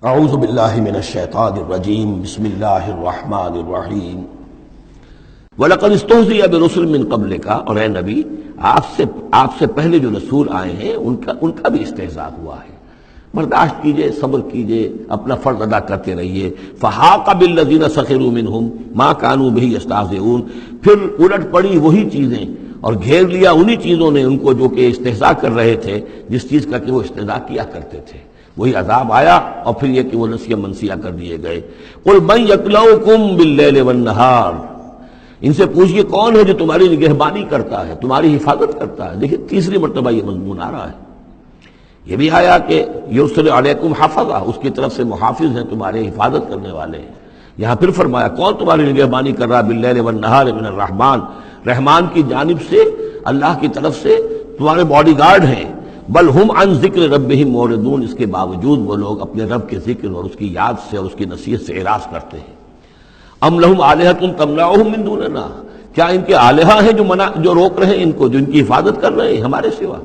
اعوذ باللہ من الشیطان الرجیم بسم اللہ الرحمن الرحیم وَلَقَدِ اسْتُهْزِئَ بِرُسُلٍ مِّن قَبْلِكَ، اور اے نبی آپ سے پہلے جو رسول آئے ہیں ان کا بھی استہزاء ہوا ہے۔ برداشت کیجئے، صبر کیجئے، اپنا فرض ادا کرتے رہیے۔ فَحَاقَ بِالَّذِينَ سَخِرُوا مِنْهُمْ مَا كَانُوا بِهِ يَسْتَهْزِئُونَ، پھر الٹ پڑی وہی چیزیں اور گھیر لیا انہی چیزوں نے ان کو جو کہ استہزاء کر رہے تھے، جس چیز کا کہ وہ استہزاء کیا کرتے تھے۔ وہی عذاب آیا اور پھر یہ کہ وہ نسیہ منسیہ کر دیے گئے۔ قُلْ مَن يَكْلَؤُكُم بِاللَّيْلِ وَالنَّهَارِ، ان سے پوچھئے کون ہے جو تمہاری نگہبانی کرتا ہے، تمہاری حفاظت کرتا ہے۔ دیکھیں تیسری مرتبہ یہ مضمون آ رہا ہے۔ یہ بھی آیا کہ یرسل علیکم حفظہ، اس کی طرف سے محافظ ہیں، تمہارے حفاظت کرنے والے ہیں۔ یہاں پھر فرمایا کون تمہاری نگہبانی کر رہا، باللیل والنہار من الرحمن، رحمان کی جانب سے، اللہ کی طرف سے تمہارے باڈی گارڈ ہیں۔ بل ہم عن ذکر ربہم معرضون، اس کے باوجود وہ لوگ اپنے رب کے ذکر اور اس کی یاد سے اور اس کی نصیحت سے اعراض کرتے ہیں۔ ام لہم آلہۃ تمنعہم من دوننا، کیا ان کے آلہہ ہیں جو روک رہے ہیں ان کو، جو ان کی حفاظت کر رہے ہیں ہمارے سوا؟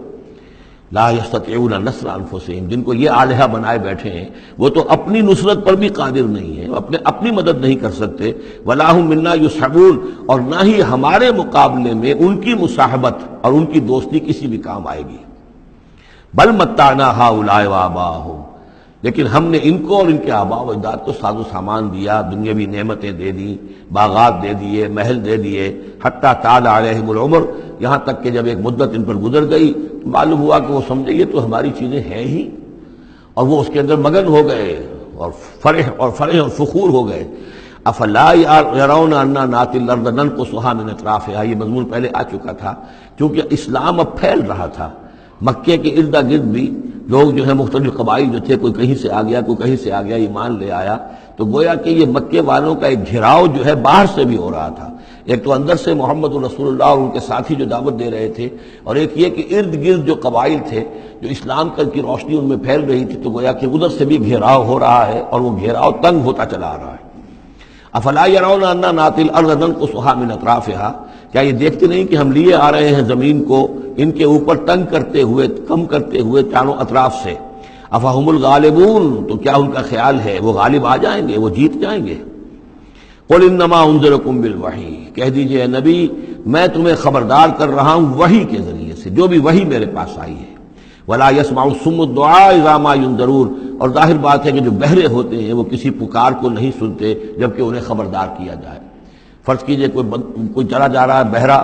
لا یستطیعون نصر انفسہم، جن کو یہ آلہہ بنائے بیٹھے ہیں وہ تو اپنی نصرت پر بھی قادر نہیں ہیں، اپنی مدد نہیں کر سکتے۔ ولا ہم منا یصحبون، اور نہ ہی ہمارے مقابلے میں ان کی مصاحبت اور ان کی دوستی کسی بھی کام آئے گی۔ بل متعنا ہؤلاء وآباءہم، لیکن ہم نے ان کو اور ان کے آباء و اجداد کو ساز و سامان دیا، دنیاوی نعمتیں دے دیں، باغات دے دیے، محل دے دیے، حتیٰ طال علیہم العمر، یہاں تک کہ جب ایک مدت ان پر گزر گئی تو معلوم ہوا کہ وہ سمجھے یہ تو ہماری چیزیں ہیں ہی، اور وہ اس کے اندر مگن ہو گئے اور فرح اور فخور ہو گئے۔ افلا یرون انا ناتی الارض ننقصها من اطرافها، یہ مضمون پہلے آ چکا تھا۔ کیونکہ اسلام اب پھیل رہا تھا، مکے کے ارد گرد بھی لوگ جو ہے مختلف قبائل جو تھے، کوئی کہیں سے آ گیا، کوئی کہیں سے آ گیا، ایمان لے آیا، تو گویا کہ یہ مکے والوں کا ایک گھیراؤ جو ہے باہر سے بھی ہو رہا تھا۔ ایک تو اندر سے محمد رسول اللہ اور ان کے ساتھی جو دعوت دے رہے تھے، اور ایک یہ کہ ارد گرد جو قبائل تھے جو اسلام کی روشنی ان میں پھیل رہی تھی، تو گویا کہ ادھر سے بھی گھیراؤ ہو رہا ہے اور وہ گھیراؤ تنگ ہوتا چلا آ رہا ہے۔ افلا یرون انا ناتی الارض ننقصها من اطرافها، کیا یہ دیکھتے نہیں کہ ہم لیے آ رہے ہیں زمین کو ان کے اوپر تنگ کرتے ہوئے، کم کرتے ہوئے چاروں اطراف سے۔ افہم الغالبون، تو کیا ان کا خیال ہے وہ غالب آ جائیں گے، وہ جیت جائیں گے؟ قل انما انذرکم بالوحی، کہہ دیجئے اے نبی میں تمہیں خبردار کر رہا ہوں وحی کے ذریعے سے، جو بھی وحی میرے پاس آئی ہے۔ ولا يسمع الصم الدعاء اذا ما ينذرون، اور ظاہر بات ہے کہ جو بہرے ہوتے ہیں وہ کسی پکار کو نہیں سنتے جبکہ انہیں خبردار کیا جائے۔ فرض کیجئے کوئی چلا جا رہا ہے بہرا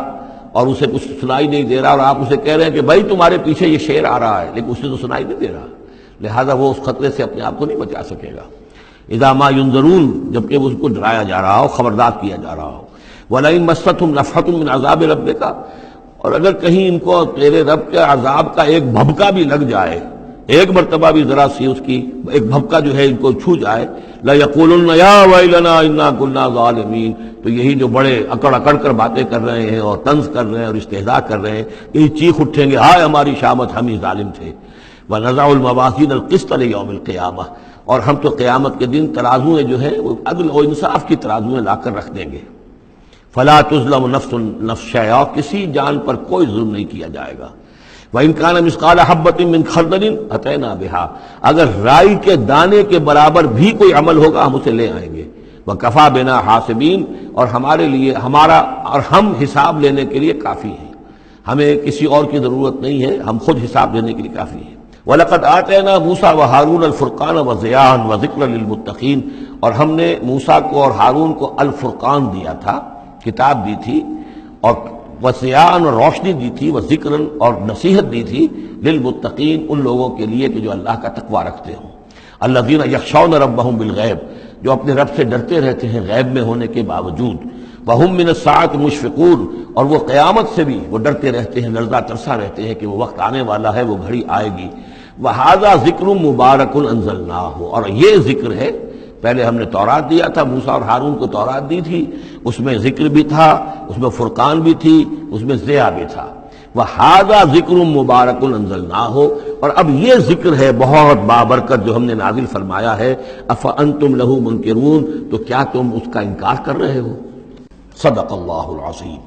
اور اسے کچھ سنائی نہیں دے رہا، اور آپ اسے کہہ رہے ہیں کہ بھائی تمہارے پیچھے یہ شیر آ رہا ہے، لیکن اسے تو سنائی نہیں دے رہا، لہذا وہ اس خطرے سے اپنے آپ کو نہیں بچا سکے گا۔ اذا ما ينذرون، جبکہ اس کو ڈرایا جا رہا ہو، خبردار کیا جا رہا ہو۔ ولئن مستهم نفحة من عذاب ربک، اور اگر کہیں ان کو تیرے رب کے عذاب کا ایک بھبکا بھی لگ جائے، ایک مرتبہ بھی ذرا سی اس کی ایک بھبکا جو ہے ان کو چھو جائے، لَيَقُولُنَّ يَا وَيْلَنَا إِنَّا كُنَّا ظَالِمِينَ، تو یہی جو بڑے اکڑ اکڑ کر باتیں کر رہے ہیں اور طنز کر رہے ہیں اور استہزاء کر رہے ہیں، یہی چیخ اٹھیں گے ہائے ہماری شامت، ہم ہی ظالم تھے۔ وَنَضَعُ الْمَوَازِينَ الْقِسْطَ لِيَوْمِ الْقِيَامَةِ، اور ہم تو قیامت کے دن ترازویں جو ہیں وہ عدل و انصاف کی ترازویں لا کر رکھ دیں گے۔ فَلَا تُظْلَمُ نَفْسٌ شَيْئًا، کسی جان پر کوئی ظلم نہیں کیا جائے گا۔ وَإِنْ كَانَ مِثْقَالَ حَبَّةٍ مِّنْ خَرْدَلٍ أَتَيْنَا بِهَا، اگر رائی کے دانے کے برابر بھی کوئی عمل ہوگا ہم اسے لے آئیں گے۔ وَكَفَىٰ بِنَا حَاسِبِينَ، اور ہمارے لیے ہم حساب لینے کے لیے کافی ہیں، ہمیں کسی اور کی ضرورت نہیں ہے، ہم خود حساب لینے کے لیے کافی ہیں۔ وَلَقَدْ آتَيْنَا مُوسَىٰ وَهَارُونَ الْفُرْقَانَ وَضِيَاءً وَذِكْرًا لِّلْمُتَّقِينَ، اور ہم نے موسیٰ کو اور ہارون کو الفرقان دیا تھا، کتاب دی تھی، اور وضیاءً، اور روشنی دی تھی، وذکراً، اور نصیحت دی تھی، للمتقین، ان لوگوں کے لیے کہ جو اللہ کا تقوی رکھتے ہوں۔ الذین یخشون ربہم بالغیب، جو اپنے رب سے ڈرتے رہتے ہیں غیب میں ہونے کے باوجود۔ وہم من الساعۃ مشفقون، اور وہ قیامت سے بھی وہ ڈرتے رہتے ہیں، لرزہ ترسا رہتے ہیں کہ وہ وقت آنے والا ہے، وہ گھڑی آئے گی۔ وہذا ذکر مبارک انزلناہ، اور یہ ذکر ہے، پہلے ہم نے تورات دیا تھا، موسیٰ اور ہارون کو تورات دی تھی، اس میں ذکر بھی تھا، اس میں فرقان بھی تھی، اس میں ضیاء بھی تھا۔ وَهَذَا ذِكْرٌ مُبَارَكٌ أَنزَلْنَاهُ، اور اب یہ ذکر ہے بہت بابرکت جو ہم نے نازل فرمایا ہے۔ أَفَأَنْتُمْ لَهُ مُنْكِرُونَ، تو کیا تم اس کا انکار کر رہے ہو؟ صدق اللہ العظیم۔